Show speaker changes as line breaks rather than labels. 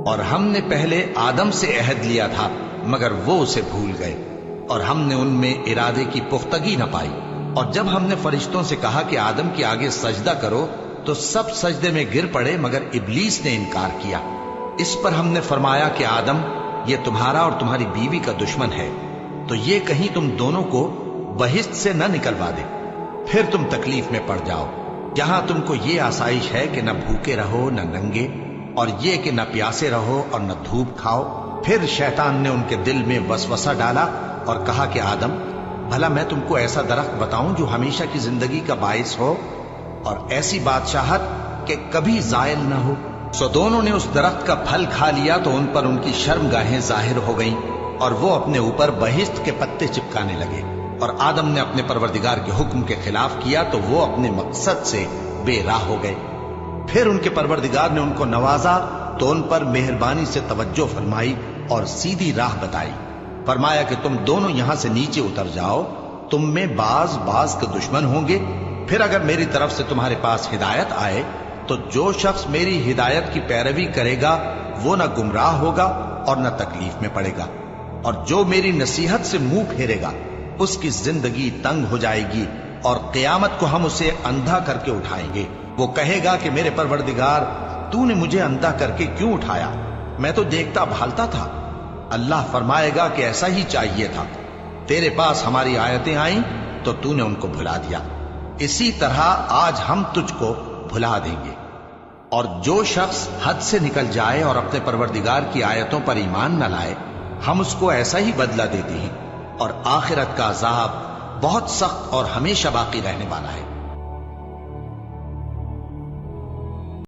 اور ہم نے پہلے آدم سے عہد لیا تھا مگر وہ اسے بھول گئے، اور ہم نے ان میں ارادے کی پختگی نہ پائی۔ اور جب ہم نے فرشتوں سے کہا کہ آدم کے آگے سجدہ کرو تو سب سجدے میں گر پڑے مگر ابلیس نے انکار کیا۔ اس پر ہم نے فرمایا کہ آدم، یہ تمہارا اور تمہاری بیوی کا دشمن ہے، تو یہ کہیں تم دونوں کو بہشت سے نہ نکلوا دے، پھر تم تکلیف میں پڑ جاؤ۔ یہاں تم کو یہ آسائش ہے کہ نہ بھوکے رہو نہ ننگے، اور یہ کہ نہ پیاسے رہو اور نہ دھوپ کھاؤ۔ پھر شیطان نے ان کے دل میں وسوسہ ڈالا اور کہا کہ آدم، بھلا میں تم کو ایسا درخت بتاؤں جو ہمیشہ کی زندگی کا باعث ہو اور ایسی بادشاہت کہ کبھی زائل نہ ہو؟ سو دونوں نے اس درخت کا پھل کھا لیا تو ان پر ان کی شرمگاہیں ظاہر ہو گئیں، اور وہ اپنے اوپر بہشت کے پتے چپکانے لگے۔ اور آدم نے اپنے پروردگار کے حکم کے خلاف کیا تو وہ اپنے مقصد سے بے راہ ہو گئے۔ پھر ان کے پروردگار نے ان کو نوازا تو ان پر مہربانی سے توجہ فرمائی اور سیدھی راہ بتائی۔ فرمایا کہ تم دونوں یہاں سے نیچے اتر جاؤ، تم میں بعض کے دشمن ہوں گے، پھر اگر میری طرف سے تمہارے پاس ہدایت آئے تو جو شخص میری ہدایت کی پیروی کرے گا وہ نہ گمراہ ہوگا اور نہ تکلیف میں پڑے گا، اور جو میری نصیحت سے منہ پھیرے گا اس کی زندگی تنگ ہو جائے گی، اور قیامت کو ہم اسے اندھا کر کے اٹھائیں گے۔ وہ کہے گا کہ میرے پروردگار، تو نے مجھے اندھا کر کے کیوں اٹھایا؟ میں تو دیکھتا بھالتا تھا۔ اللہ فرمائے گا کہ ایسا ہی چاہیے تھا، تیرے پاس ہماری آیتیں آئیں تو تو نے ان کو بھلا دیا، اسی طرح آج ہم تجھ کو بھلا دیں گے۔ اور جو شخص حد سے نکل جائے اور اپنے پروردگار کی آیتوں پر ایمان نہ لائے، ہم اس کو ایسا ہی بدلہ دیتے ہیں، اور آخرت کا عذاب بہت سخت اور ہمیشہ باقی رہنے والا ہے۔